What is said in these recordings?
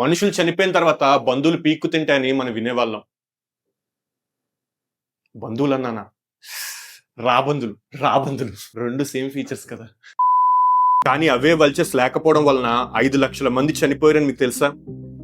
మనుషులు చనిపోయిన తర్వాత బంధువులు పీక్కు తింటాయని మనం వినేవాళ్ళం. బంధువులన్నానా? రాబందులు, రాబందులు 2 సేమ్ ఫీచర్స్ కదా. కానీ అవే వల్చర్స్ లేకపోవడం వలన 5 లక్షల మంది చనిపోయారని మీకు తెలుసా?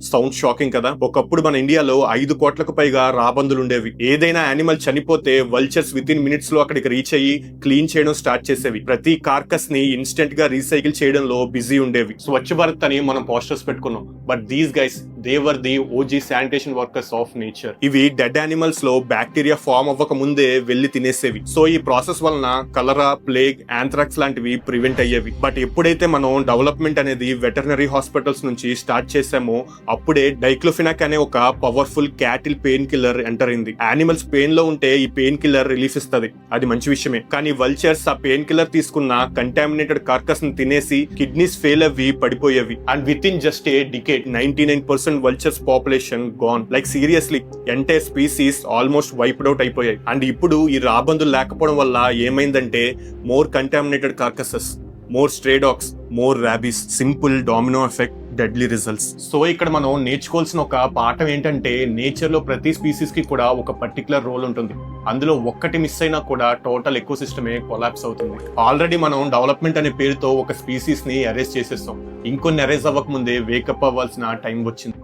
సౌండ్ షాకింగ్ కదా. ఒకప్పుడు మన ఇండియాలో 5 కోట్లకు పైగా రాబందులు ఉండేవి. ఏదైనా యానిమల్ చనిపోతే వల్చర్స్ విత్ ఇన్ మినిట్స్ లో అక్కడికి రీచ్ అయ్యి క్లీన్ చేయడం స్టార్ట్ చేసేవి. ప్రతి కార్కస్ ని ఇన్స్టెంట్ గా రీసైకిల్ చేయడంలో బిజీ ఉండేవి. స్వచ్ఛ భారత్ అని మనం పోస్టర్స్ పెట్టుకున్నాం. But these guys they were the OG sanitation workers of nature. ఇవి డెడ్ యానిమల్స్ లో బ్యాక్టీరియా ఫామ్ అవ్వక ముందే వెళ్లి తినేసేవి. సో ఈ ప్రాసెస్ వలన కలరా, ప్లేగ్, యాంథ్రాక్స్ లాంటివి ప్రివెంట్ అయ్యేవి. బట్ ఎప్పుడైతే మనం డెవలప్మెంట్ అనేది వెటర్నరీ హాస్పిటల్స్ నుంచి స్టార్ట్ చేసామో అప్పుడే డైక్లోఫినాక్ అనే ఒక powerful cattle pain killer enter అయింది. యానిమల్స్ పెయిన్ లో ఉంటే ఈ పెయిన్ కిల్లర్ రిలీఫ్ ఇస్తుంది, అది మంచి విషయమే. కానీ వల్చర్స్ ఆ పెయిన్ కిల్లర్ తీసుకున్న కంటామినేటెడ్ కార్కస్ ని తినేసి కిడ్నీస్ ఫెయిల్ అవ్వి పడిపోయేవి. And with in just a decade 99% vultures population gone. Like seriously entire species almost wiped out అయిపోయాయి. అండ్ ఇప్పుడు ఈ రాబందులు లేకపోవడం వల్ల ఏమైందంటే more contaminated carcasses, more stray dogs, more rabies. Simple domino effect, deadly results. So ఇక్కడ మనం నేర్చుకోవాల్సిన ఒక పాఠం ఏంటంటే నేచర్ లో ప్రతి స్పీసీస్ కి కూడా ఒక పర్టికులర్ రోల్ ఉంటుంది. అందులో ఒక్కటి మిస్ అయినా కూడా టోటల్ ఎకో సిస్టమే కొలాప్స్ అవుతుంది. ఆల్రెడీ మనం డెవలప్మెంట్ అనే పేరుతో ఒక స్పీసీస్ ని అరేంజ్ చేసేస్తాం. ఇంకొన్ని అరేంజ్ అవ్వక ముందే వేకప్ అవ్వాల్సిన టైం వచ్చింది.